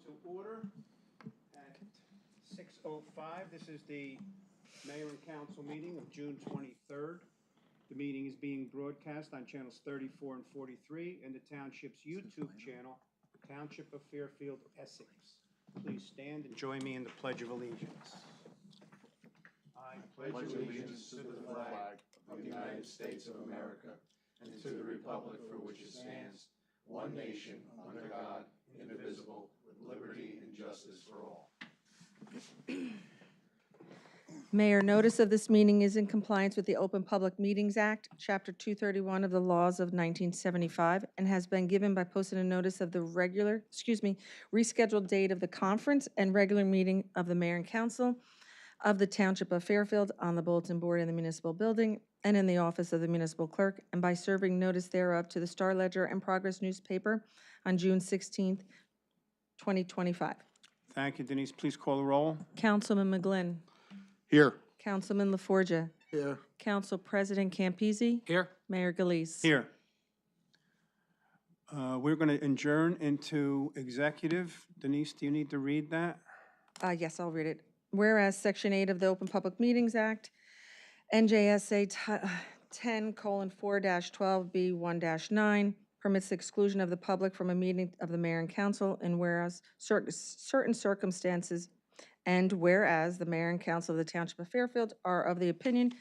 to order at 6:05. This is the Mayor and Council meeting of June 23rd. The meeting is being broadcast on channels 34 and 43 and the Township's YouTube channel, Township of Fairfield, Essex. Please stand and join me in the Pledge of Allegiance. I pledge allegiance to the flag of the United States of America and to the republic for which it stands, one nation, under God, indivisible, with liberty and justice for all. Mayor, notice of this meeting is in compliance with the Open Public Meetings Act, Chapter 231 of the laws of 1975, and has been given by posting a notice of the rescheduled date of the conference and regular meeting of the Mayor and Council of the Township of Fairfield on the bulletin board in the municipal building and in the office of the municipal clerk, and by serving notice thereof to the Star Ledger and Progress newspaper on June 16th, 2025. Thank you, Denise. Please call the roll. Councilman McGlynn. Here. Councilman LaForgia. Here. Council President Campisi. Here. Mayor Galise. Here. We're going to adjourn into executive. Denise, do you need to read that? Yes, I'll read it. Whereas Section 8 of the Open Public Meetings Act, NJSA 10:4-12B1-9, permits the exclusion of the public from a meeting of the mayor and council, and whereas certain circumstances, and whereas the mayor and council of the Township of Fairfield are of the opinion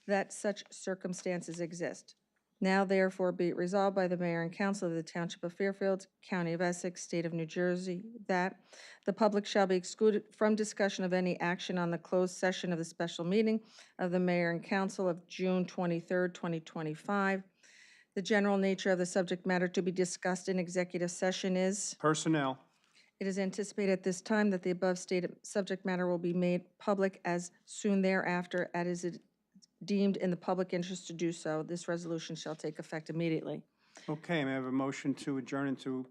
that such circumstances exist. Now therefore be it resolved by the mayor and council of the Township of Fairfield, County of Essex, State of New Jersey, that the public shall be excluded from discussion of any action on the closed session of the special meeting of the mayor and council of June 23rd, 2025. The general nature of the subject matter to be discussed in executive session is: Personnel. it is anticipated at this time that the above stated subject matter will be made public as soon thereafter as it deemed in the public interest to do so. This resolution shall take effect immediately. Okay, may I have a motion to adjourn into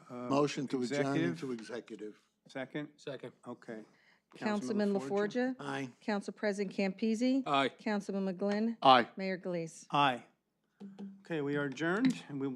Motion to adjourn executive? into executive. Second? Second. Okay. Councilman LaForgia. Aye. Council President Campisi. Aye. Councilman McGlynn. Aye. Mayor Galise. Aye. Okay, we are adjourned, and we will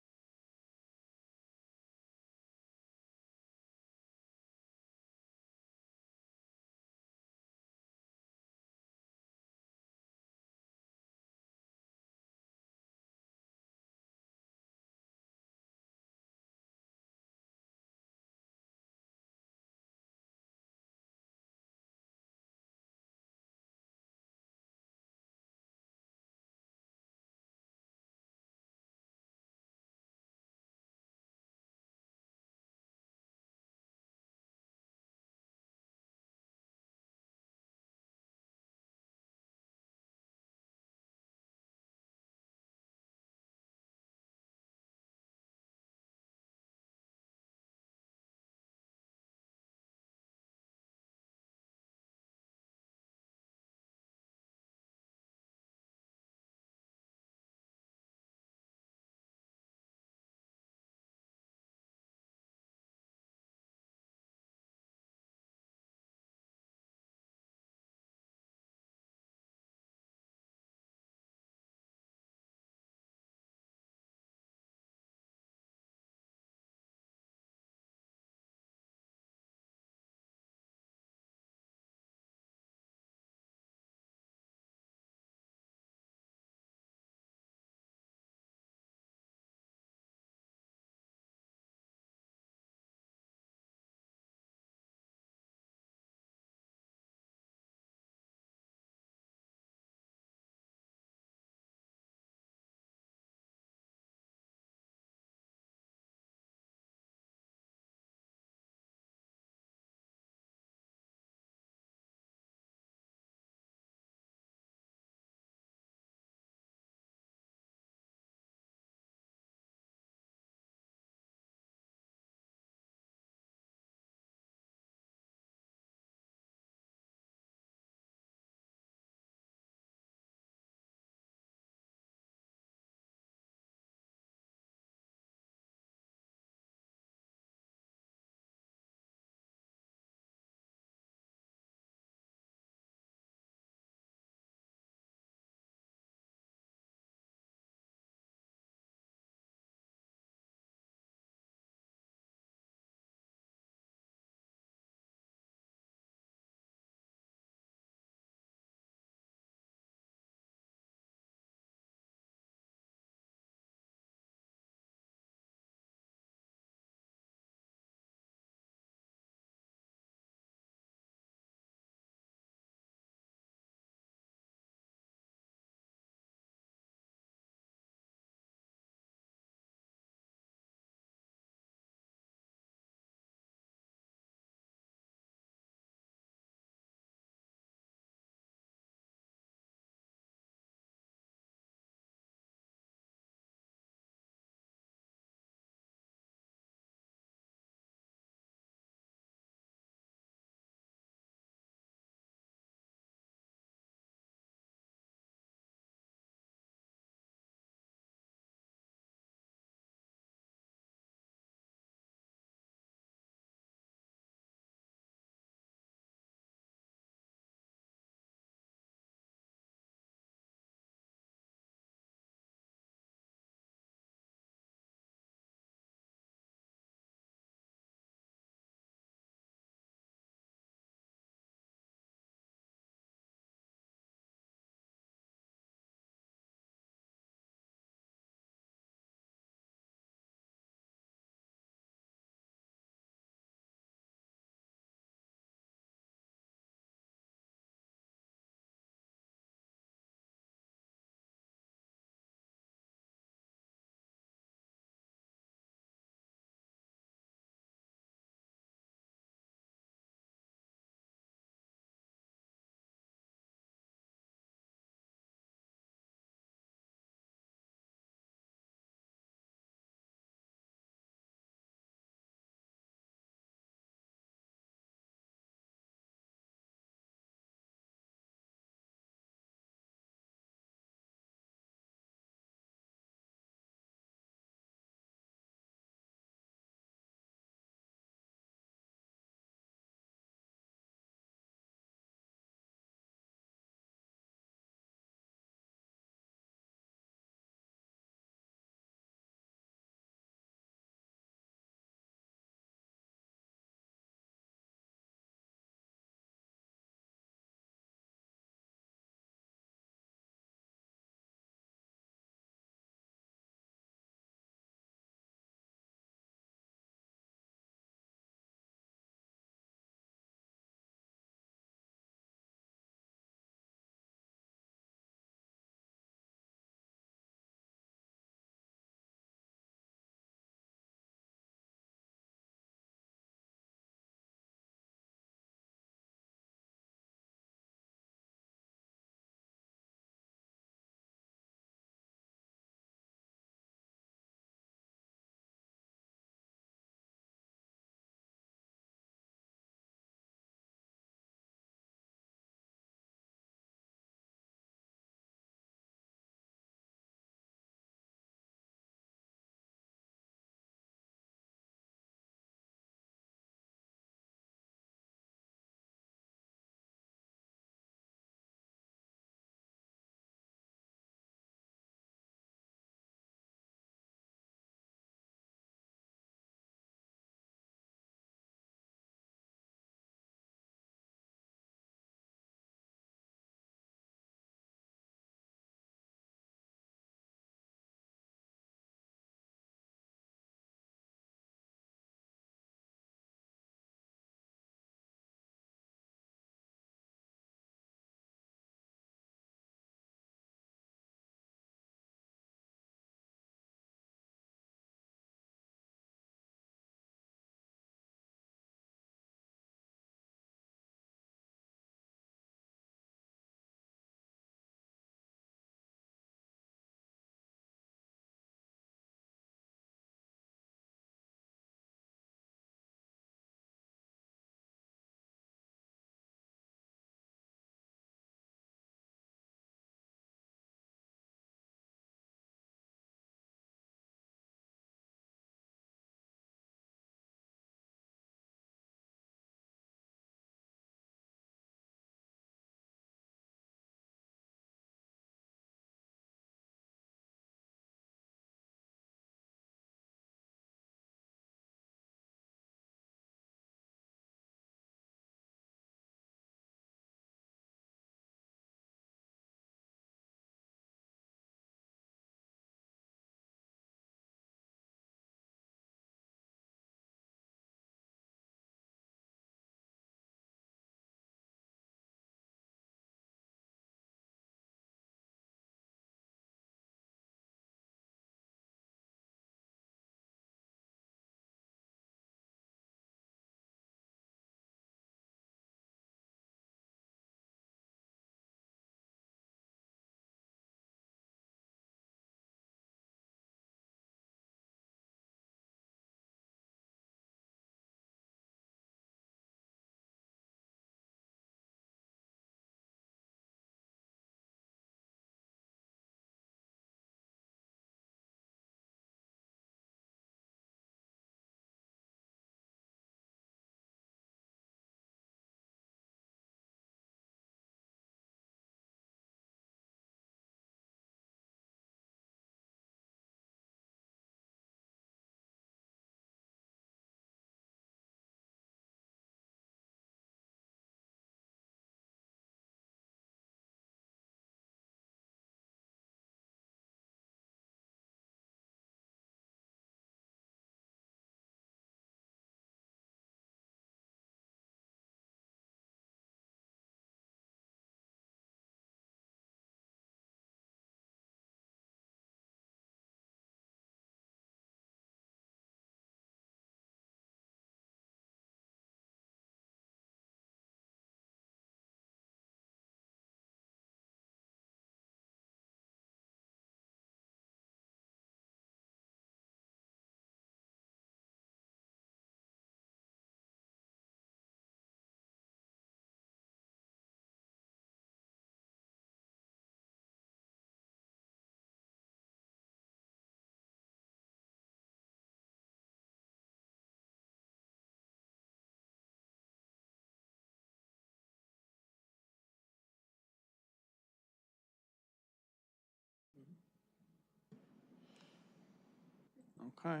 Okay.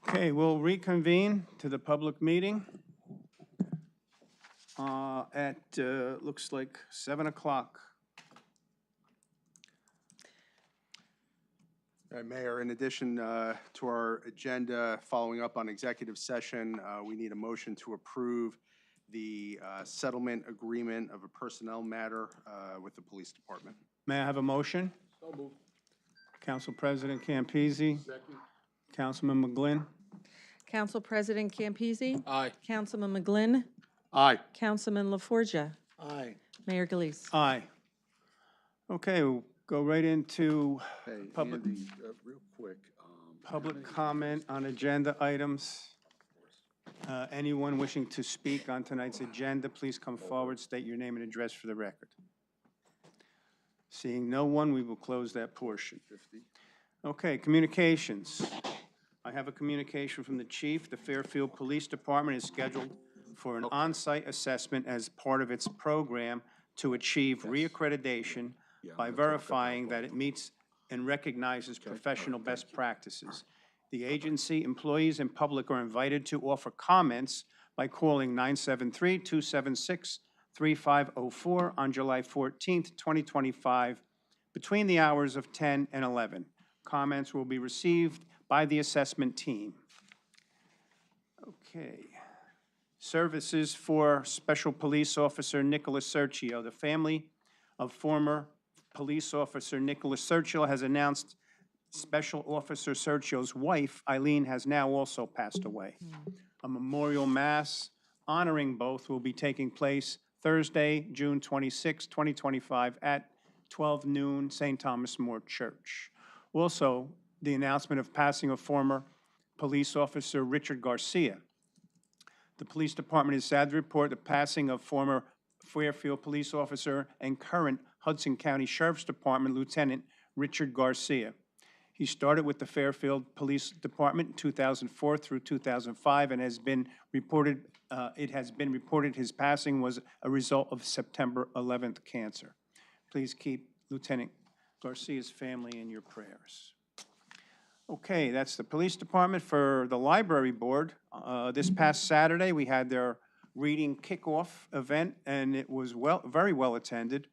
Okay, we'll reconvene to the public meeting at, looks like 7 o'clock. Mayor, in addition to our agenda, following up on executive session, we need a motion to approve the settlement agreement of a personnel matter with the police department. May I have a motion? So moved. Council President Campese, Second. Councilman McGlynn. Council President Campese. Aye. Councilman McGlynn. Aye. Councilman LaForgia. Aye. Mayor Galise. Aye. Okay, we'll go right into Hey, Public- Andy, real quick. public comment on agenda items. Anyone wishing to speak on tonight's agenda, please come forward, state your name and address for the record. Seeing no one, we will close that portion. 50. Okay, communications. I have a communication from the chief. The Fairfield Police Department is scheduled for an on-site assessment as part of its program to achieve reaccreditation by verifying that it meets and recognizes professional best practices. The agency, employees, and public are invited to offer comments by calling 973-276-3504 on July 14th, 2025, between the hours of 10 and 11. Comments will be received by the assessment team. Okay. Services for Special Police Officer Nicholas Sergio. The family of former police officer Nicholas Sergio has announced Special Officer Sergio's wife, Eileen, has now also passed away. A memorial mass honoring both will be taking place Thursday, June 26, 2025, at 12 noon, St. Thomas More Church. Also, the announcement of passing of former police officer Richard Garcia. The police department is sad to report the passing of former Fairfield police officer and current Hudson County Sheriff's Department Lieutenant Richard Garcia. He started with the Fairfield Police Department in 2004 through 2005 and has been reported, his passing was a result of September 11th cancer. Please keep Lieutenant Garcia's family in your prayers. Okay, that's the police department. For the library board, this past Saturday, we had their reading kickoff event, and it was very well attended.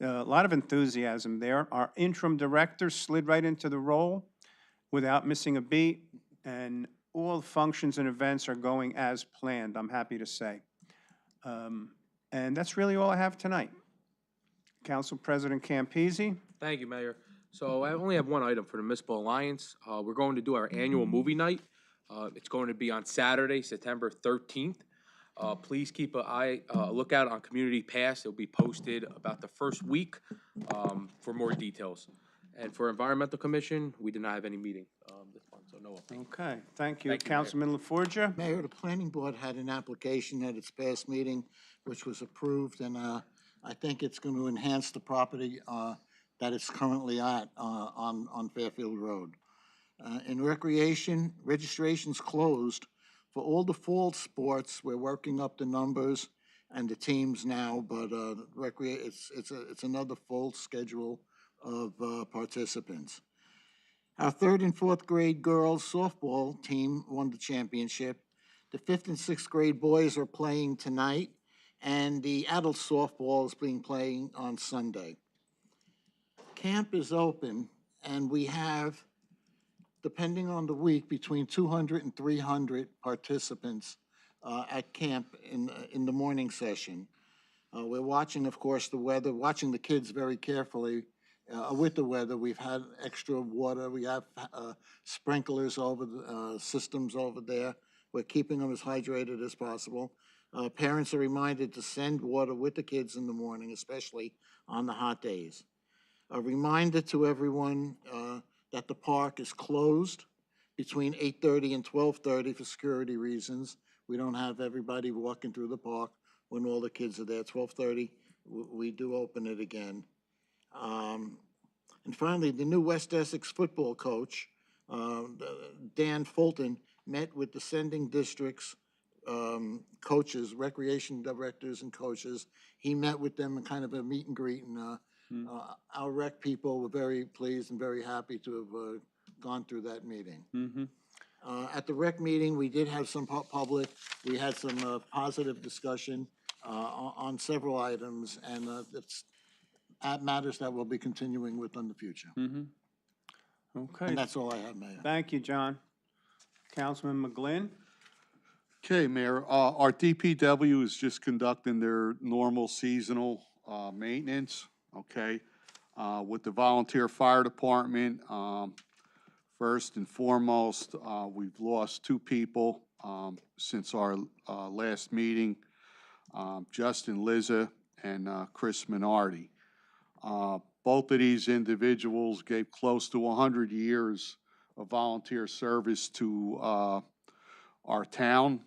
A lot of enthusiasm there. Our interim director slid right into the role without missing a beat, and all functions and events are going as planned, I'm happy to say. And that's really all I have tonight. Council President Campese. Thank you, Mayor. So I only have one item for the Municipal Alliance. We're going to do our annual movie night. It's going to be on Saturday, September 13th. Please keep a lookout on Community Pass. It'll be posted about the first week for more details. And for Environmental Commission, we did not have any meeting this month, so no update. Okay, thank you. Thank you, Mayor. Councilman LaForgia. Mayor, the planning board had an application at its past meeting, which was approved, and I think it's going to enhance the property that it's currently at on Fairfield Road. In recreation, registration's closed. For all the fall sports, we're working up the numbers and the teams now, but it's another full schedule of participants. Our 3rd and 4th grade girls softball team won the championship. The 5th and 6th grade boys are playing tonight, and the adult softball is being played on Sunday. Camp is open, and we have, depending on the week, between 200 and 300 participants at camp in the morning session. We're watching, of course, the weather, watching the kids very carefully with the weather. We've had extra water. We have sprinklers over the systems over there. We're keeping them as hydrated as possible. Parents are reminded to send water with the kids in the morning, especially on the hot days. A reminder to everyone that the park is closed between 8:30 and 12:30 for security reasons. We don't have everybody walking through the park when all the kids are there. 12:30, we do open it again. And finally, the new West Essex football coach, Dan Fulton, met with the sending districts coaches, recreation directors and coaches. He met with them in kind of a meet and greet, and our rec people were very pleased and very happy to have gone through that meeting. Mm-hmm. At the rec meeting, we did have some public, we had some positive discussion on several items, and it's matters that we'll be continuing with in the future. Mm-hmm. Okay, And that's all I have, Mayor. thank you, John. Councilman McGlynn? Okay, Mayor, our DPW is just conducting their normal seasonal maintenance, okay? With the volunteer fire department, first and foremost, we've lost 2 people since our last meeting, Justin Liza and Chris Minardi. Both of these individuals gave close to 100 years of volunteer service to our town.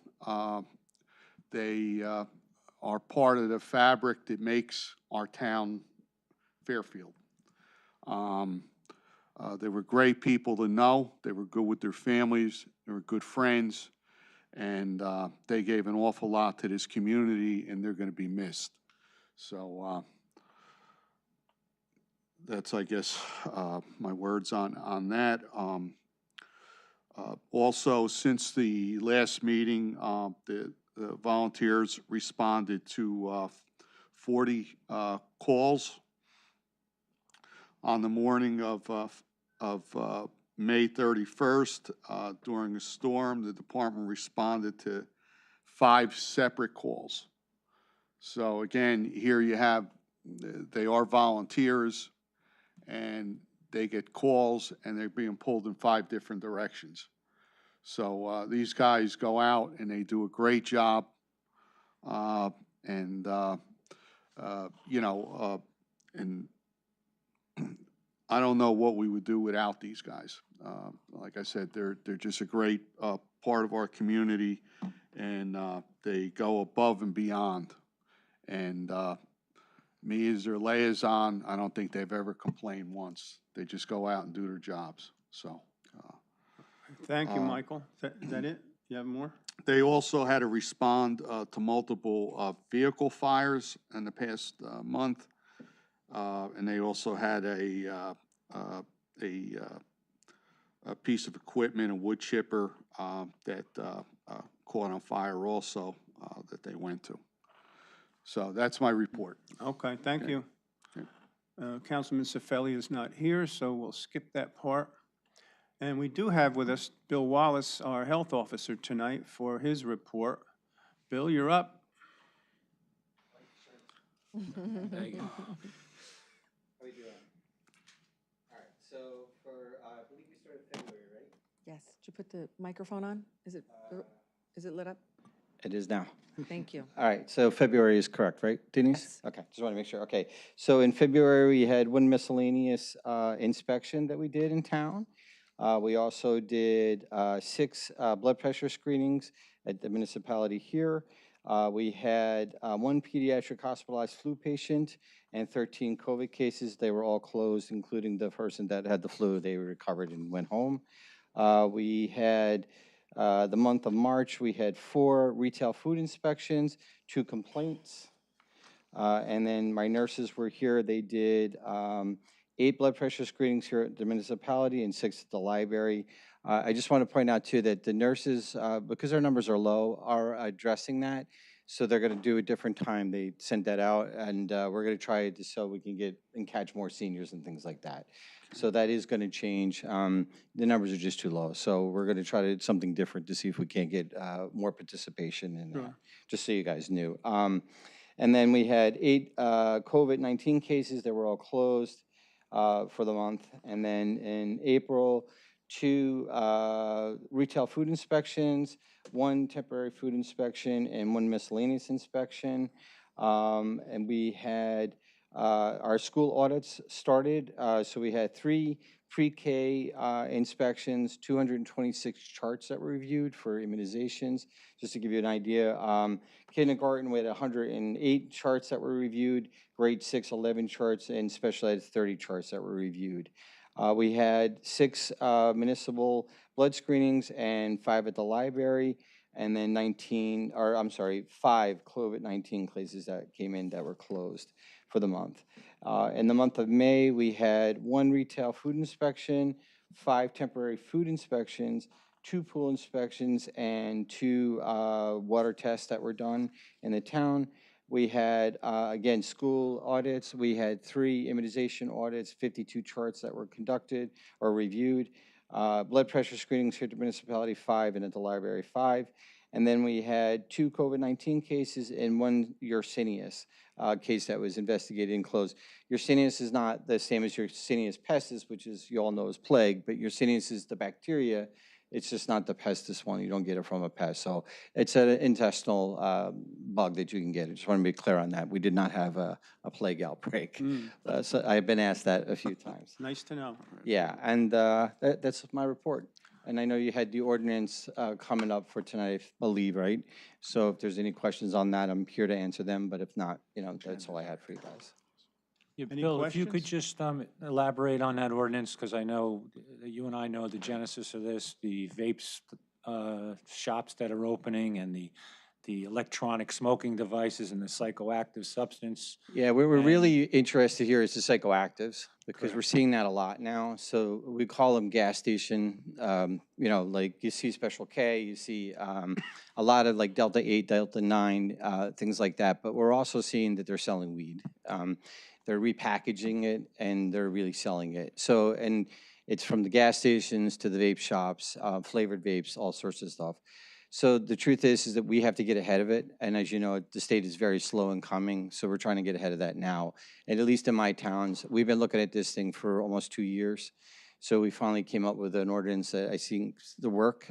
They are part of the fabric that makes our town Fairfield. They were great people to know. They were good with their families. They were good friends. And they gave an awful lot to this community, and they're going to be missed. So that's, I guess, my words on that. Also, since the last meeting, the volunteers responded to 40 calls. On the morning of May 31st, during a storm, the department responded to 5 separate calls. So again, here you have, they are volunteers, and they get calls, and they're being pulled in 5 different directions. So these guys go out, and they do a great job. And I don't know what we would do without these guys. Like I said, they're just a great part of our community, and they go above and beyond. And me as their liaison, I don't think they've ever complained once. They just go out and do their jobs. So. Thank you, Michael. Is that it? You have more? They also had to respond to multiple vehicle fires in the past month. And they also had a piece of equipment, a wood chipper, that caught on fire also, that they went to. So that's my report. Okay, thank you. Councilman Cifelli is not here, so we'll skip that part. And we do have with us Bill Wallace, our health officer, tonight for his report. Bill, you're up. Thank you. How we doing? All right, so for, I believe we started February, right? Yes, did you put the microphone on? Is it lit up? It is now. Thank you. All right, so February is correct, right, Denise? Yes. Okay, just want to make sure. Okay, so in February, we had 1 miscellaneous inspection that we did in town. We also did 6 blood pressure screenings at the municipality here. We had 1 pediatric hospitalized flu patient and 13 COVID cases. They were all closed, including the person that had the flu. They recovered and went home. We had the month of March, we had 4 retail food inspections, 2 complaints. And then my nurses were here. They did 8 blood pressure screenings here at the municipality and 6 at the library. I just want to point out too that the nurses, because our numbers are low, are addressing that. So they're going to do a different time. They sent that out, and we're going to try it so we can get and catch more seniors and things like that. So that is going to change. The numbers are just too low. So we're going to try to do something different to see if we can't get more participation, and just so you guys knew. And then we had 8 COVID-19 cases that were all closed for the month. And then in April, 2 retail food inspections, 1 temporary food inspection, and 1 miscellaneous inspection. And we had our school audits started. So we had 3 pre-K inspections, 226 charts that were reviewed for immunizations. Just to give you an idea, kindergarten, we had 108 charts that were reviewed, grade 6, 11 charts, and special ed, 30 charts that were reviewed. We had 6 municipal blood screenings and 5 at the library, and then 5 COVID-19 cases that came in that were closed for the month. In the month of May, we had 1 retail food inspection, 5 temporary food inspections, 2 pool inspections, and 2 water tests that were done in the town. We had, again, school audits. We had 3 immunization audits, 52 charts that were conducted or reviewed. Blood pressure screenings here at the municipality, 5, and at the library, 5. And then we had 2 COVID-19 cases and 1 Yersinia case that was investigated and closed. Yersinia is not the same as Yersinia pestis, which is, you all know, is plague, but Yersinia is the bacteria. It's just not the pestis one. You don't get it from a pest. So it's an intestinal bug that you can get. I just want to be clear on that. We did not have a plague outbreak. So I've been asked that a few times. Nice to know. Yeah, and that's my report. And I know you had the ordinance coming up for tonight, I believe, right? So if there's any questions on that, I'm here to answer them, but if not, that's all I had for you guys. Yeah, Any Bill, if you could questions? just elaborate on that ordinance, because I know, you and I know the genesis of this, the vapes shops that are opening and the electronic smoking devices and the psychoactive substance. Yeah, we're And- really interested here is the psychoactives, because Correct. we're seeing that a lot now. So we call them gas station, like you see Special K, you see a lot of like Delta 8, Delta 9, things like that. But we're also seeing that they're selling weed. They're repackaging it and they're really selling it. So, and it's from the gas stations to the vape shops, flavored vapes, all sorts of stuff. So the truth is that we have to get ahead of it. And as you know, the state is very slow in coming. So we're trying to get ahead of that now. And at least in my towns, we've been looking at this thing for almost 2 years. So we finally came up with an ordinance that I think the work.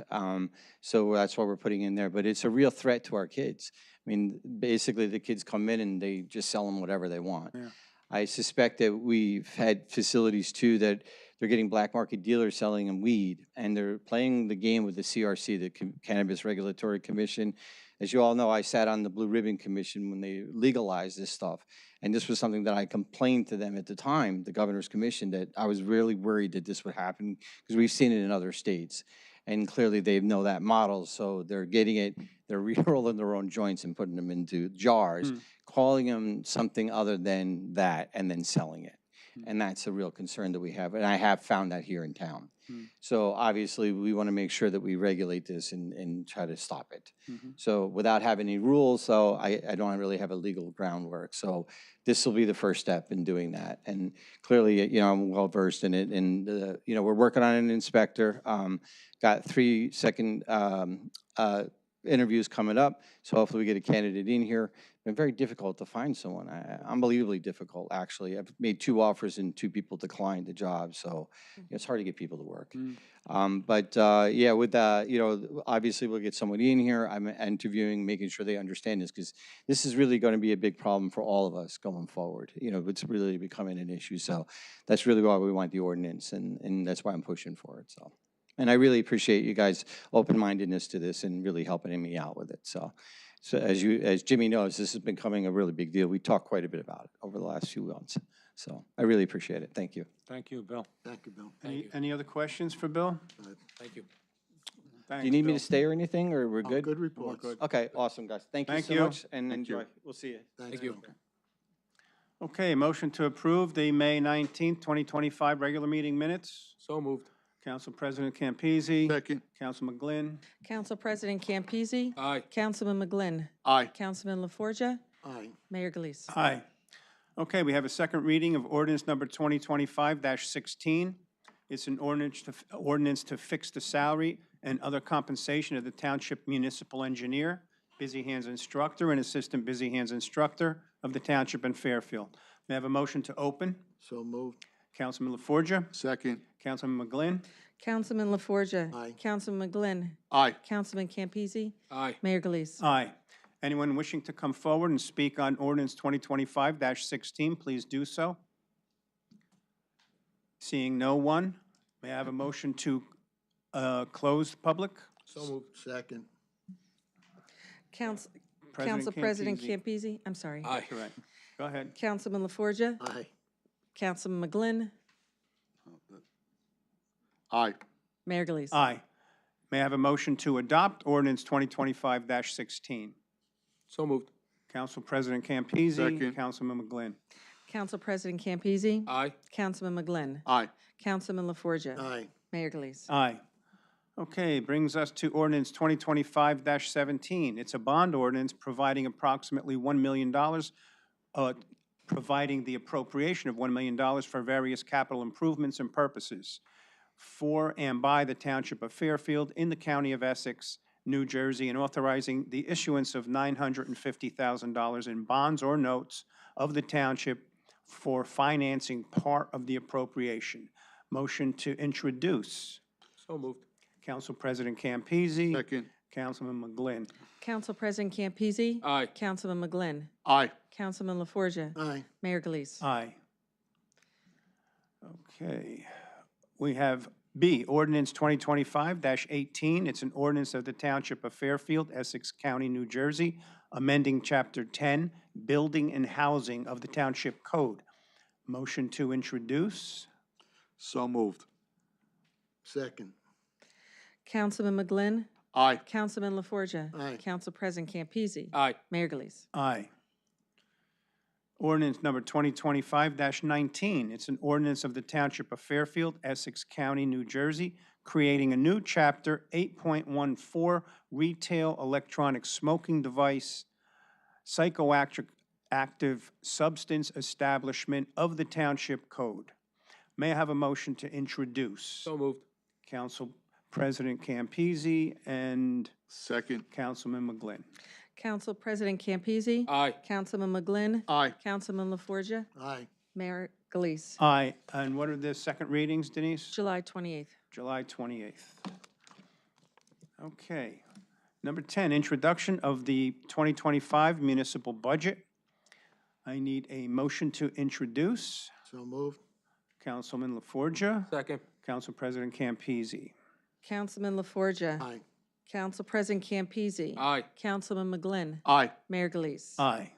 So that's what we're putting in there. But it's a real threat to our kids. I mean, basically the kids come in and they just sell them whatever they want. Yeah. I suspect that we've had facilities too that they're getting black market dealers selling them weed, and they're playing the game with the CRC, the Cannabis Regulatory Commission. As you all know, I sat on the Blue Ribbon Commission when they legalized this stuff. And this was something that I complained to them at the time, the Governor's Commission, that I was really worried that this would happen because we've seen it in other states. And clearly they know that model, so they're getting it, they're re-rolling their own joints and putting them into jars, calling them something other than that, and then selling it. And that's a real concern that we have, and I have found that here in town. So obviously, we want to make sure that we regulate this and try to stop it. So without having any rules, so I don't really have a legal groundwork. So this will be the first step in doing that. And clearly, I'm well versed in it. And we're working on an inspector. Got 3 second interviews coming up. So hopefully we get a candidate in here. Been very difficult to find someone, unbelievably difficult, actually. I've made 2 offers and 2 people declined the job, so it's hard to get people to work. Yeah, with obviously we'll get somebody in here. I'm interviewing, making sure they understand this, because this is really going to be a big problem for all of us going forward. It's really becoming an issue, so that's really why we want the ordinance, and that's why I'm pushing for it, so. And I really appreciate you guys' open-mindedness to this and really helping me out with it, so. So as Jimmy knows, this has been becoming a really big deal. We talked quite a bit about it over the last few months. So I really appreciate it. Thank you. Thank you, Bill. Thank you, Bill. Any other questions for Bill? Thank you. Do you need me to stay or anything, or we're good? Good reports. Okay, awesome, guys. Thank you Thank so you. much, and Thank you. enjoy. We'll see you. Thank you. Okay, motion to approve the May 19th, 2025 regular meeting minutes. So moved. Council President Campese. Second. Councilman McGlynn. Council President Campese. Aye. Councilman McGlynn. Aye. Councilman LaForgia. Aye. Mayor Galise. Aye. Okay, we have a second reading of ordinance number 2025-16. It's an ordinance to fix the salary and other compensation of the Township Municipal Engineer, Busy Hands Instructor, and Assistant Busy Hands Instructor of the Township in Fairfield. May I have a motion to open? So moved. Councilman LaForgia. Second. Councilman McGlynn. Councilman LaForgia. Aye. Councilman McGlynn. Aye. Councilman Campese. Aye. Mayor Galise. Aye. Anyone wishing to come forward and speak on ordinance 2025-16, please do so. Seeing no one, may I have a motion to close the public? So moved. Second. Council President President Campese. Campese. I'm sorry. Aye. Correct. Go ahead. Councilman LaForgia. Aye. Councilman McGlynn. Aye. Mayor Galise. Aye. May I have a motion to adopt ordinance 2025-16? So moved. Council President Campese. Second. Councilman McGlynn. Council President Campese. Aye. Councilman McGlynn. Aye. Councilman LaForgia. Aye. Mayor Galais. Aye. Okay, brings us to ordinance 2025-17. It's a bond ordinance providing approximately $1 million, providing the appropriation of $1 million for various capital improvements and purposes for and by the Township of Fairfield in the County of Essex, New Jersey, and authorizing the issuance of $950,000 in bonds or notes of the township for financing part of the appropriation. Motion to introduce. So moved. Council President Campese. Second. Councilman McGlynn. Council President Campese. Aye. Councilman McGlynn. Aye. Councilman LaForgia. Aye. Mayor Galais. Aye. Okay. We have B, ordinance 2025-18. It's an ordinance of the Township of Fairfield, Essex County, New Jersey, amending Chapter 10, Building and Housing of the Township Code. Motion to introduce. So moved. Second. Councilman McGlynn. Aye. Councilman LaForgia. Aye. Council President Campese. Aye. Mayor Galais. Aye. Ordinance number 2025-19. It's an ordinance of the Township of Fairfield, Essex County, New Jersey, creating a new chapter 8.14 retail electronic smoking device, psychoactive substance establishment of the Township Code. May I have a motion to introduce? So moved. Council President Campese and Second. Councilman McGlynn. Council President Campese. Aye. Councilman McGlynn. Aye. Councilman LaForgia. Aye. Mayor Galais. Aye. And what are the second readings, Denise? July 28th. July 28th. Okay. Number 10, introduction of the 2025 municipal budget. I need a motion to introduce. So moved. Councilman LaForgia. Second. Council President Campese. Councilman LaForgia. Aye. Council President Campese. Aye. Councilman McGlynn. Aye. Mayor Galais. Aye.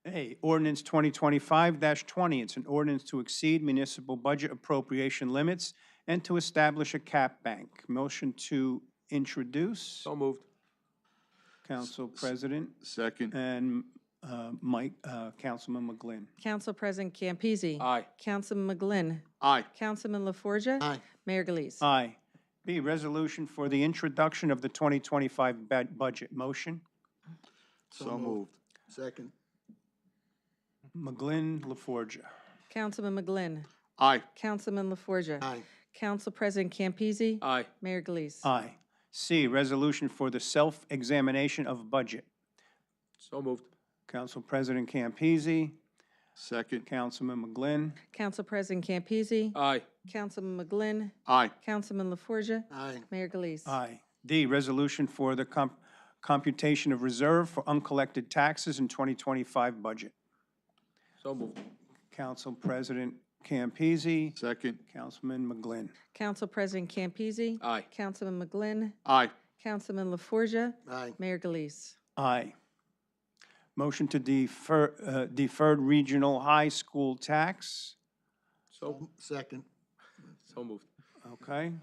A, ordinance 2025-20. It's an ordinance to exceed municipal budget appropriation limits and to establish a cap bank. Motion to introduce. So moved. Council President Second. and Councilman McGlynn. Council President Campese. Aye. Councilman McGlynn. Aye. Councilman LaForgia. Aye. Mayor Galais. Aye. B, resolution for the introduction of the 2025 budget. Motion. So moved. Second. McGlynn, LaForgia. Councilman McGlynn. Aye. Councilman LaForgia. Aye. Council President Campese. Aye. Mayor Galais. Aye. C, resolution for the self-examination of budget. So moved. Council President Campese, Second. Councilman McGlynn. Council President Campese. Aye. Councilman McGlynn. Aye. Councilman LaForgia. Aye. Mayor Galais. Aye. D, resolution for the computation of reserve for uncollected taxes in 2025 budget. So moved. Council President Campese, Second. Councilman McGlynn. Council President Campese. Aye. Councilman McGlynn. Aye. Councilman LaForgia. Aye. Mayor Galais. Aye. Motion to deferred regional high school tax. So Second. moved. Okay.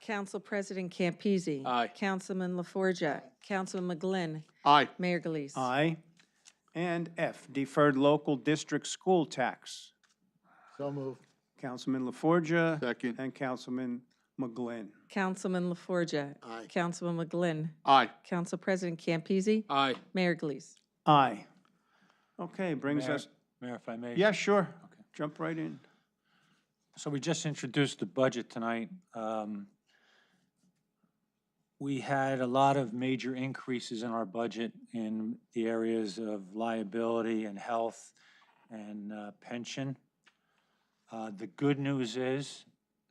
Council President Campese. Aye. Councilman LaForgia. Councilman McGlynn. Aye. Mayor Galais. Aye. And F, deferred local district school tax. So moved. Councilman LaForgia. Second. And Councilman McGlynn. Councilman LaForgia. Aye. Councilman McGlynn. Aye. Council President Campese. Aye. Mayor Galais. Aye. Okay, brings Mayor- us, Mayor, if I may? yeah, sure. Okay. Jump right in. So we just introduced the budget tonight. We had a lot of major increases in our budget in the areas of liability and health and pension. The good news is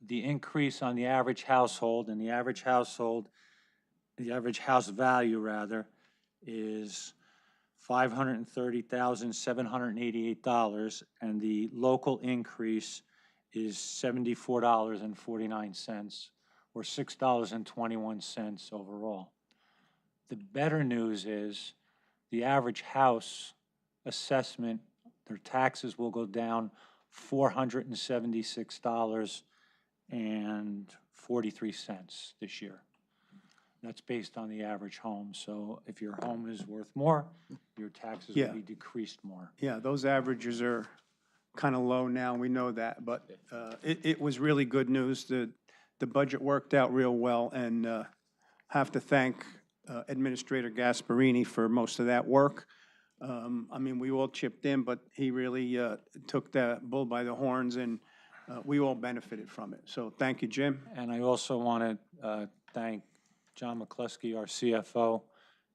the increase on the average household and the average house value rather, is $530,788, and the local increase is $74.49, or $6.21 overall. The better news is the average house assessment, their taxes will go down $476.43 this year. That's based on the average home. So if your home is worth more, your taxes Yeah. will be decreased more. Yeah, those averages are kind of low now, we know that, but it was really good news. The budget worked out real well, and have to thank Administrator Gasparini for most of that work. I mean, we all chipped in, but he really took the bull by the horns, and we all benefited from it. So thank you, Jim. And I also want to thank John McCluskey, our CFO,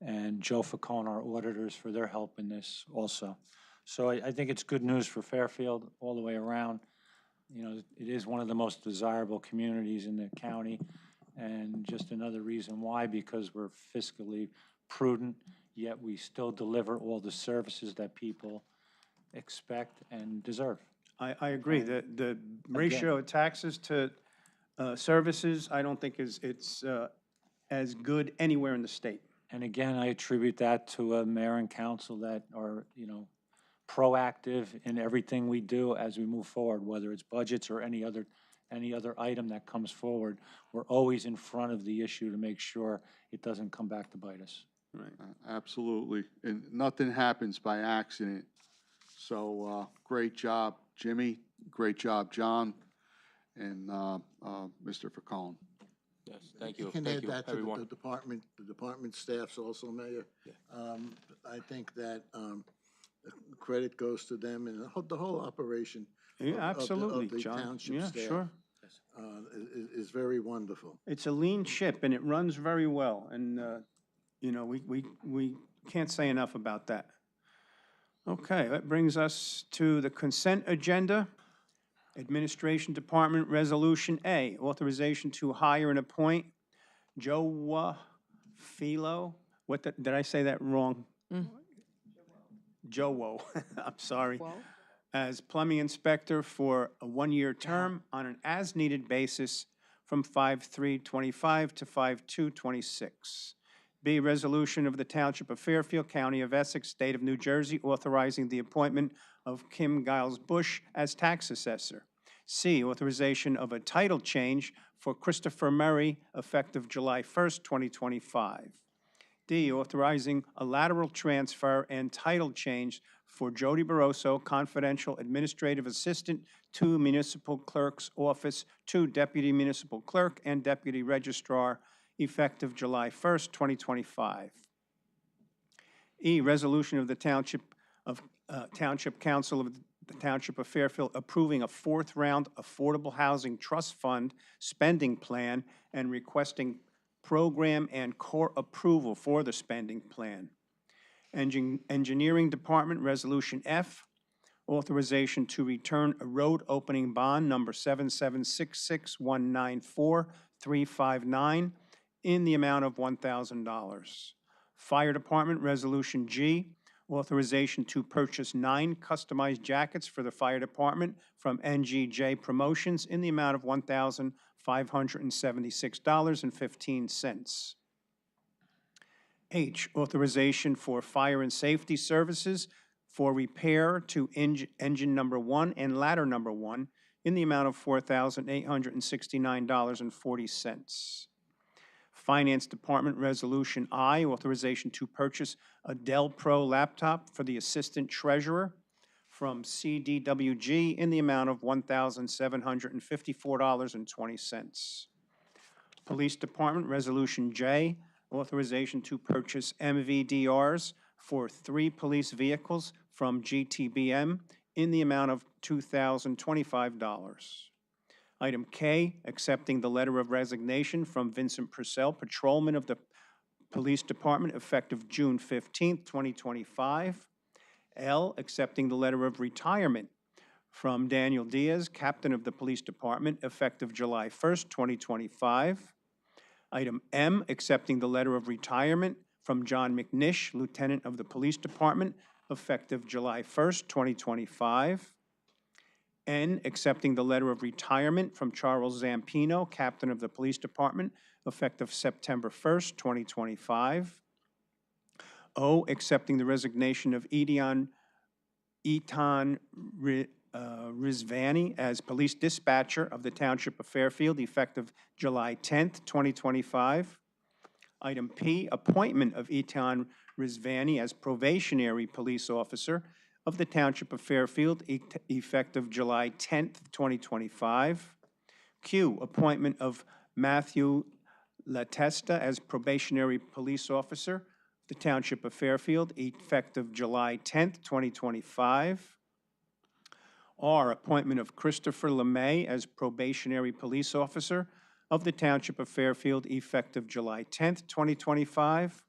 and Joe Facone, our auditors, for their help in this also. So I think it's good news for Fairfield all the way around. You know, it is one of the most desirable communities in the county, and just another reason why, because we're fiscally prudent, yet we still deliver all the services that people expect and deserve. I agree. The ratio of taxes to services, I don't think it's as good anywhere in the state. And again, I attribute that to a mayor and council that are, proactive in everything we do as we move forward, whether it's budgets or any other item that comes forward. We're always in front of the issue to make sure it doesn't come back to bite us. Right. Absolutely, and nothing happens by accident. So, great job, Jimmy, great job, John, and Mr. Facone. Yes, thank you, You can add that to everyone. the department staffs also, Mayor. I think that the credit goes to them and the whole operation. Yeah, absolutely, Of the John. township Yeah, staff. sure. Is very wonderful. It's a lean ship, and it runs very well, and, we can't say enough about that. Okay, that brings us to the consent agenda. Administration Department Resolution A, authorization to hire and appoint Joe Philo. Did I say that wrong? Joe, I'm sorry. As plumbing inspector for a one-year term on an as-needed basis from 5/3/25 to 5/2/26. B, resolution of the Township of Fairfield, County of Essex, State of New Jersey, authorizing the appointment of Kim Giles Bush as tax assessor. C, authorization of a title change for Christopher Murray effective July 1st, 2025. D, authorizing a lateral transfer and title change for Jody Barroso, confidential administrative assistant to Municipal Clerk's Office to Deputy Municipal Clerk and Deputy Registrar, effective July 1st, 2025. E, resolution of the Township Council of the Township of Fairfield approving a fourth-round Affordable Housing Trust Fund spending plan and requesting program and core approval for the spending plan. Engineering Department Resolution F, authorization to return a road opening bond number 7766194-359 in the amount of $1,000. Fire Department Resolution G, authorization to purchase 9 customized jackets for the fire department from NGJ Promotions in the amount of $1,576.15. H, authorization for fire and safety services for repair to engine number 1 and ladder number 1 in the amount of $4,869.40. Finance Department Resolution I, authorization to purchase a Dell Pro laptop for the Assistant Treasurer from CDWG in the amount of $1,754.20. Police Department Resolution J, authorization to purchase MVDRs for 3 police vehicles from GTBM in the amount of $2,025. Item K, accepting the letter of resignation from Vincent Purcell, Patrolman of the Police Department, effective June 15th, 2025. L, accepting the letter of retirement from Daniel Diaz, Captain of the Police Department, effective July 1st, 2025. Item M, accepting the letter of retirement from John McNish, Lieutenant of the Police Department, effective July 1st, 2025. N, accepting the letter of retirement from Charles Zampino, Captain of the Police Department, effective September 1st, 2025. O, accepting the resignation of Etan Rizvani as Police Dispatcher of the Township of Fairfield, effective July 10th, 2025. Item P, appointment of Etan Rizvani as Probationary Police Officer, of the Township of Fairfield, effective July 10th, 2025. Q, appointment of Matthew Latesta as probationary police officer of the Township of Fairfield, effective July 10th, 2025. R, appointment of Christopher LeMay as probationary police officer of the Township of Fairfield, effective July 10th, 2025.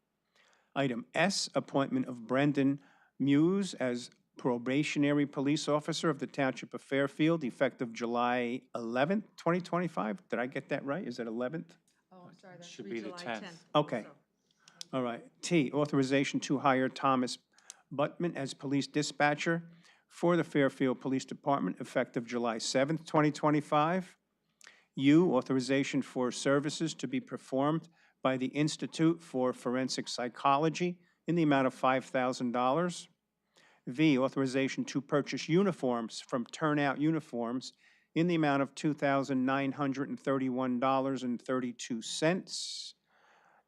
Item S, appointment of Brendan Muse as probationary police officer of the Township of Fairfield, effective July 11th, 2025. Did I get that right? Is it 11th? Oh, I'm sorry, that Should be the July 10th. 10th. Okay. All right. T, authorization to hire Thomas Buttman as police dispatcher for the Fairfield Police Department, effective July 7th, 2025. U, authorization for services to be performed by the Institute for Forensic Psychology in the amount of $5,000. V, authorization to purchase uniforms from Turnout Uniforms in the amount of $2,931.32.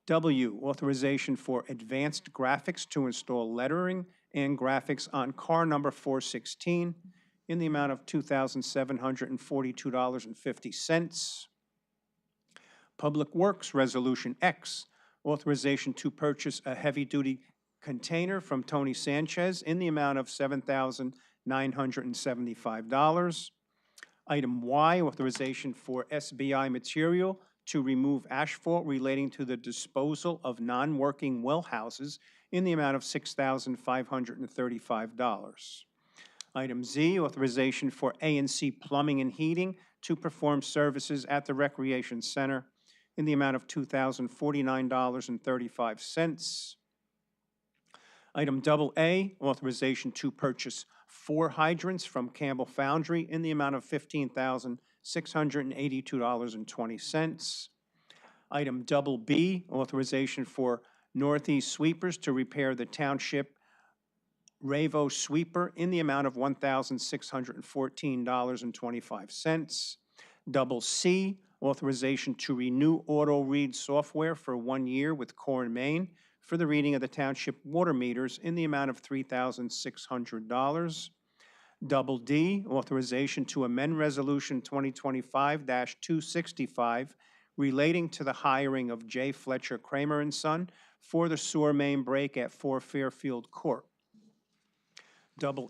W, authorization for advanced graphics to install lettering and graphics on car number 416 in the amount of $2,742.50. Public Works Resolution X, authorization to purchase a heavy-duty container from Tony Sanchez in the amount of $7,975. Item Y, authorization for SBI material to remove asphalt relating to the disposal of non-working well houses in the amount of $6,535. Item Z, authorization for A&C Plumbing and Heating to perform services at the Recreation Center in the amount of $2,049.35. Item AA, authorization to purchase 4 hydrants from Campbell Foundry in the amount of $15,682.20. Item B, authorization for Northeast Sweepers to repair the Township Ravo sweeper in the amount of $1,614.25. C, authorization to renew auto read software for 1 year with Core and Main for the reading of the township water meters in the amount of $3,600. D, authorization to amend Resolution 2025-265 relating to the hiring of J. Fletcher Kramer and Son for the sewer main break at 4 Fairfield Court.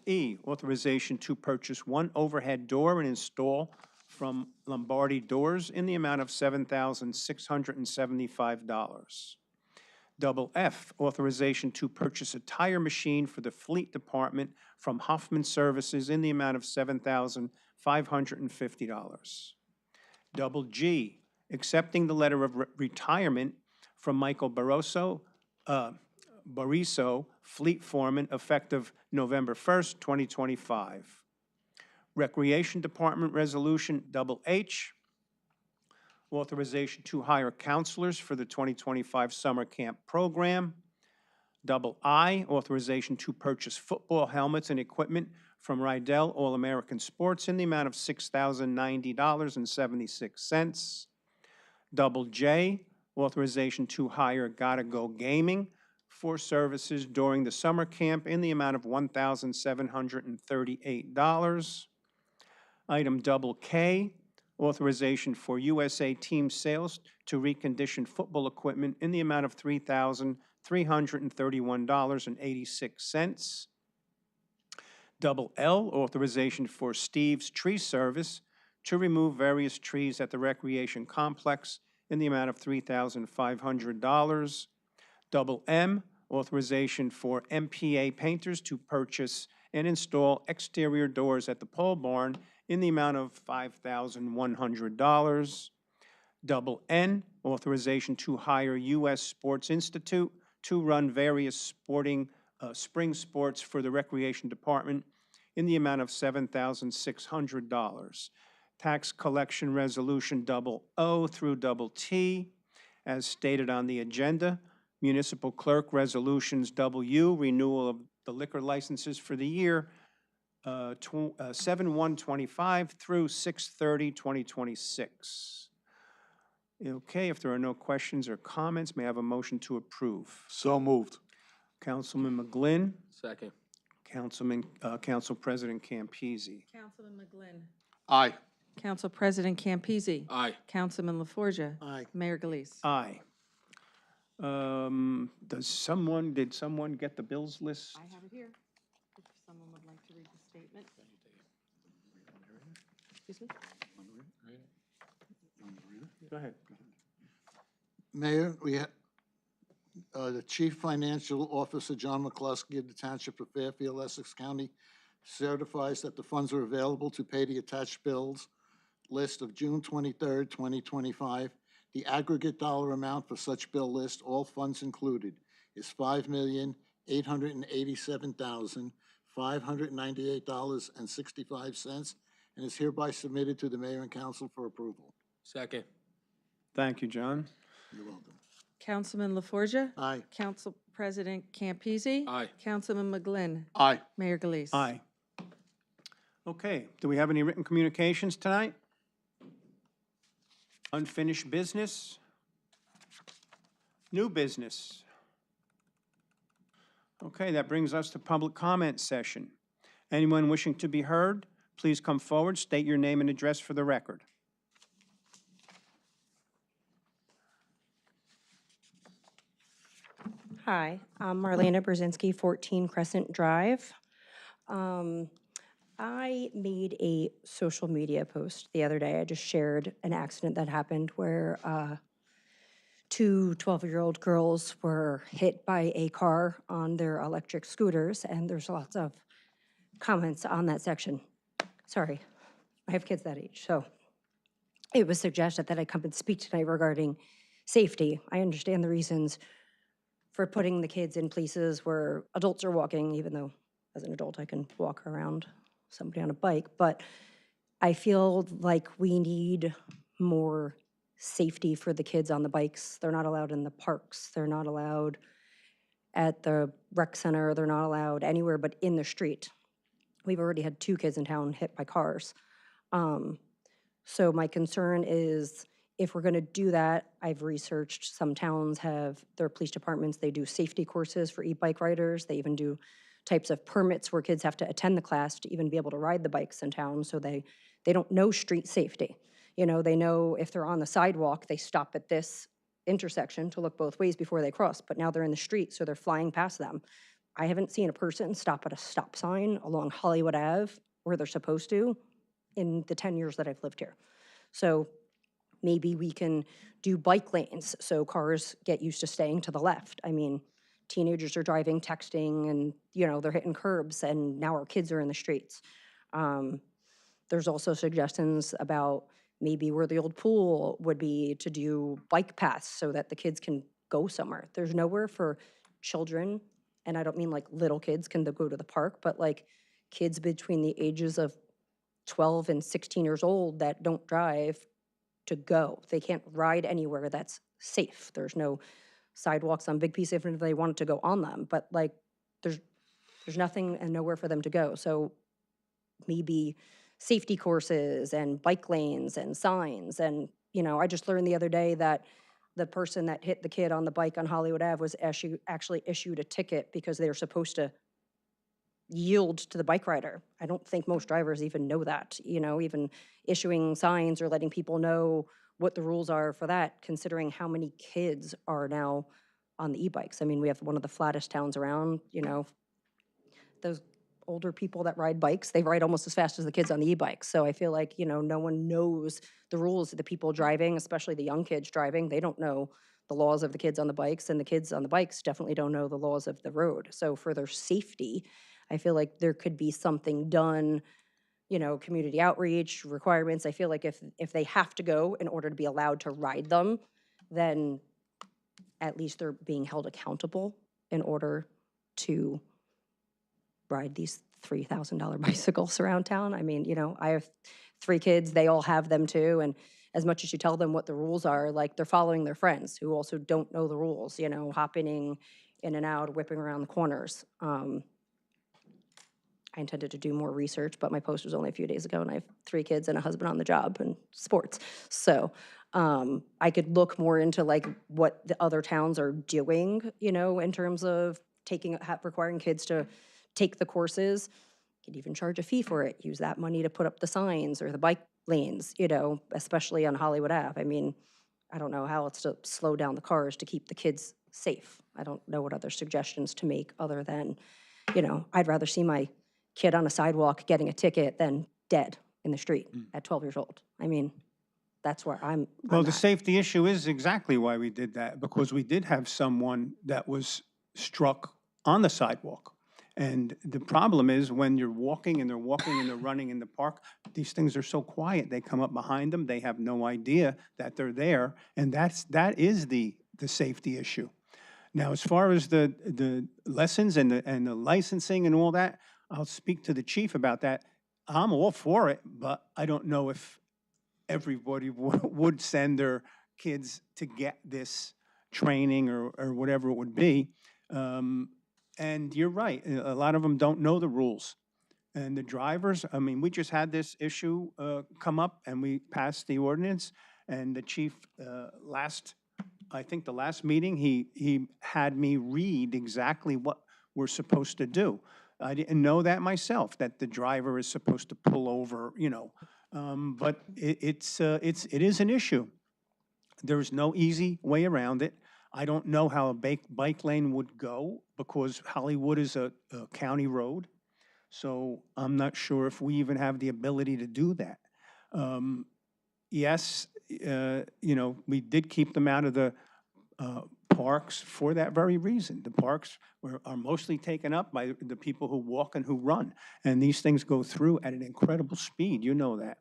E, authorization to purchase 1 overhead door and install from Lombardi Doors in the amount of $7,675. F, authorization to purchase a tire machine for the Fleet Department from Huffman Services in the amount of $7,550. G, accepting the letter of retirement from Michael Barroso, Fleet Foreman, effective November 1st, 2025. Recreation Department Resolution H, authorization to hire counselors for the 2025 summer camp program. I, authorization to purchase football helmets and equipment from Rydell All-American Sports in the amount of $6,090.76. J, authorization to hire Gotta Go Gaming for services during the summer camp in the amount of $1,738. Item K, authorization for USA Team Sales to recondition football equipment in the amount of $3,331.86. L, authorization for Steve's Tree Service to remove various trees at the recreation complex in the amount of $3,500. M, authorization for MPA Painters to purchase and install exterior doors at the pole barn in the amount of $5,100. N, authorization to hire U.S. Sports Institute to run various spring sports for the Recreation Department in the amount of $7,600. Tax Collection Resolution O through T, as stated on the agenda. Municipal Clerk Resolutions W, renewal of the liquor licenses for the year 7/1/25 through 6/30/2026. Okay, if there are no questions or comments, may I have a motion to approve? So moved. Councilman McGlynn, Second. Council President Campese. Councilman McGlynn. Aye. Council President Campese. Aye. Councilman LaForgia. Aye. Mayor Galise. Aye. Did someone get the bills list? I have it here, if someone would like to read the statement. Excuse me? Go ahead. Mayor, we have, the Chief Financial Officer, John McCluskey of the Township of Fairfield, Essex County, certifies that the funds are available to pay the attached bills list of June 23rd, 2025. The aggregate dollar amount for such bill list, all funds included, is $5,887,598.65 and is hereby submitted to the mayor and council for approval. Second. Thank you, John. You're welcome. Councilman LaForgia. Aye. Council President Campese. Aye. Councilman McGlynn. Aye. Mayor Galise. Aye. Okay, do we have any written communications tonight? Unfinished business? New business? Okay, that brings us to public comment session. Anyone wishing to be heard, please come forward, state your name and address for the record. Hi, I'm Marlena Brzezinski, 14 Crescent Drive. I made a social media post the other day. I just shared an accident that happened where two 12-year-old girls were hit by a car on their electric scooters, and there's lots of comments on that section. Sorry, I have kids that age, so it was suggested that I come and speak tonight regarding safety. I understand the reasons for putting the kids in places where adults are walking, even though as an adult I can walk around somebody on a bike, but I feel like we need more safety for the kids on the bikes. They're not allowed in the parks. They're not allowed at the rec center. They're not allowed anywhere but in the street. We've already had 2 kids in town hit by cars. So my concern is, if we're gonna do that, I've researched, some towns have their police departments, they do safety courses for e-bike riders. They even do types of permits where kids have to attend the class to even be able to ride the bikes in town, so they don't know street safety. You know, they know if they're on the sidewalk, they stop at this intersection to look both ways before they cross, but now they're in the street, so they're flying past them. I haven't seen a person stop at a stop sign along Hollywood Ave where they're supposed to in the 10 years that I've lived here. So maybe we can do bike lanes so cars get used to staying to the left. I mean, teenagers are driving, texting, and, you know, they're hitting curbs, and now our kids are in the streets. There's also suggestions about maybe where the old pool would be to do bike paths so that the kids can go somewhere. There's nowhere for children, and I don't mean like little kids can go to the park, but like kids between the ages of 12 and 16 years old that don't drive to go. They can't ride anywhere that's safe. There's no sidewalks on Big Piece, even if they wanted to go on them, but like there's nothing and nowhere for them to go. So maybe safety courses and bike lanes and signs. And, you know, I just learned the other day that the person that hit the kid on the bike on Hollywood Ave was actually issued a ticket because they were supposed to yield to the bike rider. I don't think most drivers even know that, you know, even issuing signs or letting people know what the rules are for that, considering how many kids are now on the e-bikes. I mean, we have one of the flattest towns around, you know, those older people that ride bikes, they ride almost as fast as the kids on the e-bikes. So I feel like, you know, no one knows the rules of the people driving, especially the young kids driving. They don't know the laws of the kids on the bikes, and the kids on the bikes definitely don't know the laws of the road. So for their safety, I feel like there could be something done, you know, community outreach, requirements. I feel like if they have to go in order to be allowed to ride them, then at least they're being held accountable in order to ride these $3,000 bicycles around town. I mean, you know, I have 3 kids, they all have them too, and as much as you tell them what the rules are, like they're following their friends who also don't know the rules, you know, hopping in and out, whipping around the corners. I intended to do more research, but my post was only a few days ago, and I have 3 kids and a husband on the job and sports. So I could look more into like what the other towns are doing, you know, in terms of requiring kids to take the courses, could even charge a fee for it, use that money to put up the signs or the bike lanes, you know, especially on Hollywood Ave. I mean, I don't know how else to slow down the cars to keep the kids safe. I don't know what other suggestions to make other than, you know, I'd rather see my kid on a sidewalk getting a ticket than dead in the street at 12 years old. I mean, that's where I'm Well, the at. safety issue is exactly why we did that, because we did have someone that was struck on the sidewalk. And the problem is when you're walking and they're walking and they're running in the park, these things are so quiet. They come up behind them. They have no idea that they're there. And that is the safety issue. Now, as far as the lessons and the licensing and all that, I'll speak to the chief about that. I'm all for it, but I don't know if everybody would send their kids to get this training or whatever it would be. And you're right, a lot of them don't know the rules. And the drivers, I mean, we just had this issue come up and we passed the ordinance. And the chief, I think the last meeting, he had me read exactly what we're supposed to do. I didn't know that myself, that the driver is supposed to pull over, you know. But it is an issue. There's no easy way around it. I don't know how a bike lane would go because Hollywood is a county road. So I'm not sure if we even have the ability to do that. Yes, you know, we did keep them out of the parks for that very reason. The parks are mostly taken up by the people who walk and who run. And these things go through at an incredible speed, you know that.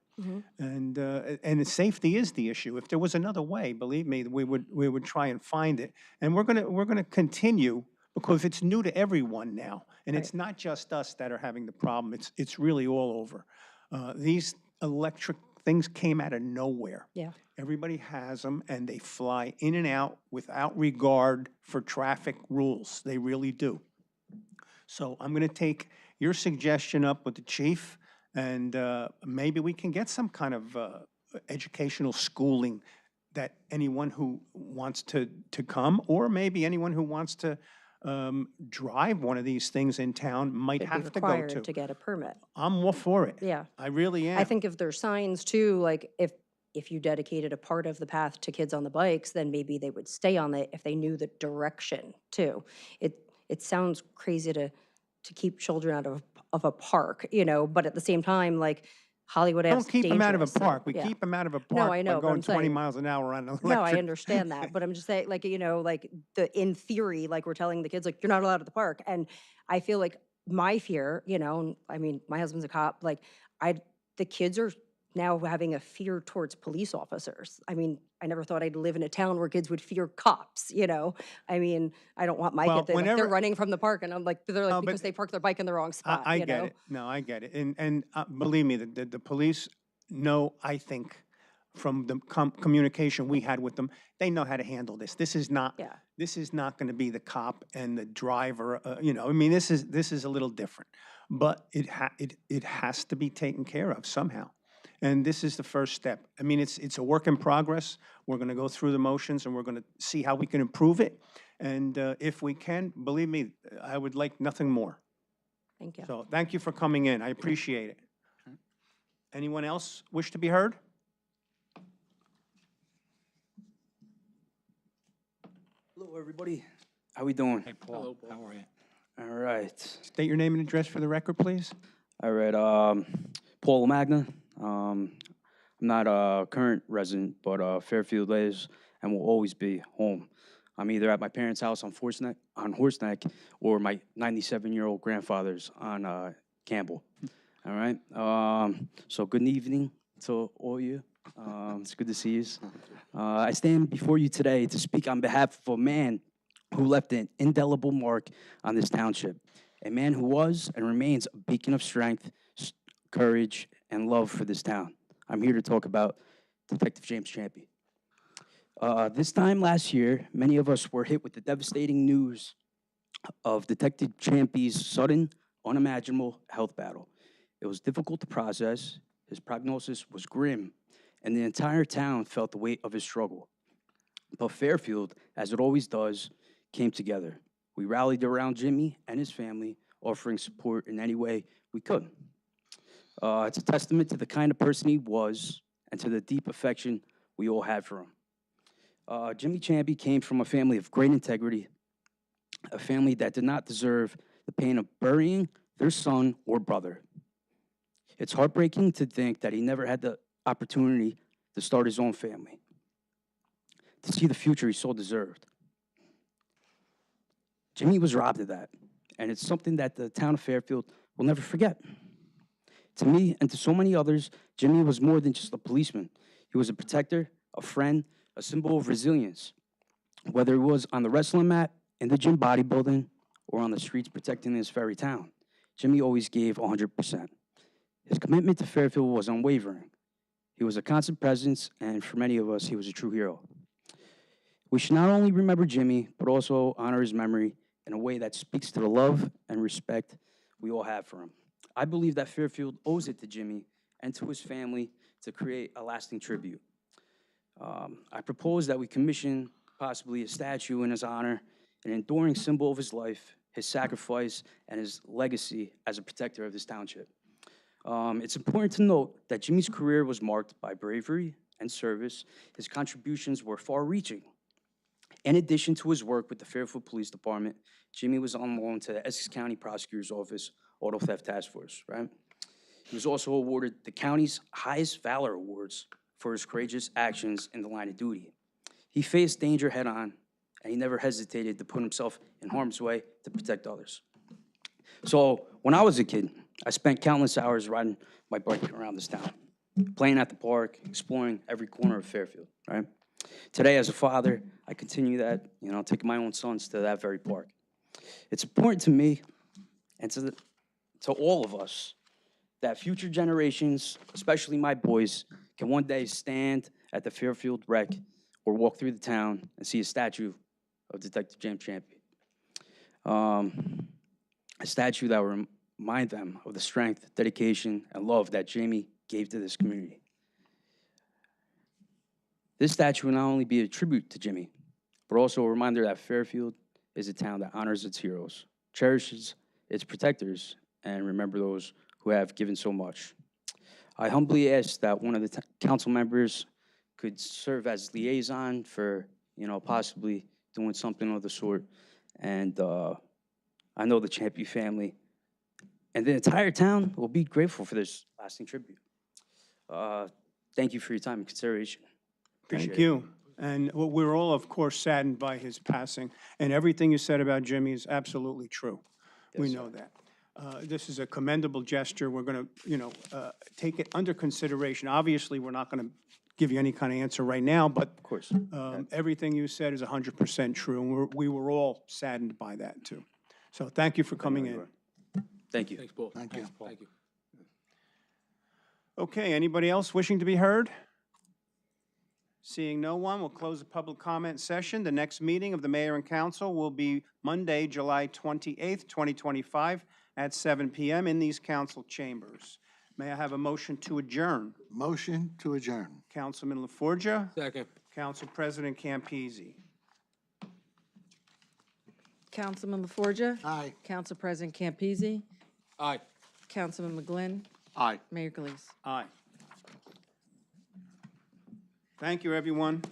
And the safety is the issue. If there was another way, believe me, we would try and find it. And we're gonna continue because it's new to everyone now. And it's not just us that are having the problem. It's really all over. These electric things came out of nowhere. Yeah. Everybody has them, and they fly in and out without regard for traffic rules. They really do. So I'm going to take your suggestion up with the chief, and maybe we can get some kind of educational schooling that anyone who wants to come, or maybe anyone who wants to drive one of these things in town might They'd be have to go required to. to get a permit. I'm all for it. Yeah. I really am. I think if there's signs too, like if you dedicated a part of the path to kids on the bikes, then maybe they would stay on it if they knew the direction too. It sounds crazy to keep children out of a park, you know, but at the same time, like Hollywood Ave's Don't keep them out of a dangerous, so, park. We yeah. keep them out of a No, park I know, by but I'm going 20 saying- miles an hour on electric. No, I understand that, but I'm just saying, like, you know, like in theory, like we're telling the kids, like, you're not allowed at the park. And I feel like my fear, you know, I mean, my husband's a cop, like the kids are now having a fear towards police officers. I mean, I never thought I'd live in a town where kids would fear cops, you know? I mean, I don't want my Well, kid, they're whenever- running from the park and I'm like, they're like, No, but because they parked their bike in the wrong spot, I you get know? it. No, I get it. And believe me, the police know, I think, from the communication we had with them, they know how to handle this. This is not going to be the cop and the driver, you know, I mean, this is a little different. But it has to be taken care of somehow. And this is the first step. I mean, it's a work in progress. We're going to go through the motions and we're going to see how we can improve it. And if we can, believe me, I would like nothing more. Thank you. So thank you for coming in. I appreciate it. Anyone else wish to be heard? Hello, everybody. How we doing? Hey, Paul, Hello, Paul. how are you? All right. State your name and address for the record, please. All right. Paul Magna. I'm not a current resident, but Fairfield is and will always be home. I'm either at my parents' house on Horseneck or my 97-year-old grandfather's on Campbell. All right. So good evening to all of you. It's good to see you. I stand before you today to speak on behalf of a man who left an indelible mark on this township, a man who was and remains a beacon of strength, courage, and love for this town. I'm here to talk about Detective James Champy. This time last year, many of us were hit with the devastating news of Detective Champy's sudden, unimaginable health battle. It was difficult to process, his prognosis was grim, and the entire town felt the weight of his struggle. But Fairfield, as it always does, came together. We rallied around Jimmy and his family, offering support in any way we could. It's a testament to the kind of person he was and to the deep affection we all had for him. Jimmy Champy came from a family of great integrity, a family that did not deserve the pain of burying their son or brother. It's heartbreaking to think that he never had the opportunity to start his own family, to see the future he so deserved. Jimmy was robbed of that, and it's something that the town of Fairfield will never forget. To me and to so many others, Jimmy was more than just a policeman. He was a protector, a friend, a symbol of resilience. Whether it was on the wrestling mat, in the gym bodybuilding, or on the streets protecting this very town, Jimmy always gave 100%. His commitment to Fairfield was unwavering. He was a constant presence, and for many of us, he was a true hero. We should not only remember Jimmy, but also honor his memory in a way that speaks to the love and respect we all have for him. I believe that Fairfield owes it to Jimmy and to his family to create a lasting tribute. I propose that we commission possibly a statue in his honor, an enduring symbol of his life, his sacrifice, and his legacy as a protector of this township. It's important to note that Jimmy's career was marked by bravery and service. His contributions were far-reaching. In addition to his work with the Fairfield Police Department, Jimmy was on loan to the Essex County Prosecutor's Office Auto Theft Task Force, right? He was also awarded the county's highest valor awards for his courageous actions in the line of duty. He faced danger head-on, and he never hesitated to put himself in harm's way to protect others. So when I was a kid, I spent countless hours riding my bike around this town, playing at the park, exploring every corner of Fairfield, right? Today, as a father, I continue that, taking my own sons to that very park. It's important to me and to all of us that future generations, especially my boys, can one day stand at the Fairfield Rec or walk through the town and see a statue of Detective James Champy. A statue that will remind them of the strength, dedication, and love that Jamie gave to this community. This statue will not only be a tribute to Jimmy, but also a reminder that Fairfield is a town that honors its heroes, cherishes its protectors, and remember those who have given so much. I humbly ask that one of the council members could serve as liaison for, possibly doing something of the sort. And I know the Champy family and the entire town will be grateful for this lasting tribute. Thank you for your time and consideration. Thank you. And we're all, of course, saddened by his passing. And everything you said about Jimmy is absolutely true. We know that. This is a commendable gesture. We're going to, take it under consideration. Obviously, we're not going to give you any kind of answer right now, but Of course. everything you said is 100% true, and we were all saddened by that, too. So thank you for coming in. Thank you. Thanks, Paul. Thank you. Thank you. Okay, anybody else wishing to be heard? Seeing no one, we'll close the public comment session. The next meeting of the mayor and council will be Monday, July 28th, 2025, at 7 p.m. in these council chambers. May I have a motion to adjourn? Motion to adjourn. Councilman LaForgia, Second. Council President Campisi. Councilman LaForgia. Aye. Council President Campisi. Aye. Councilman McGlynn. Aye. Mayor Galise. Aye. Thank you, everyone.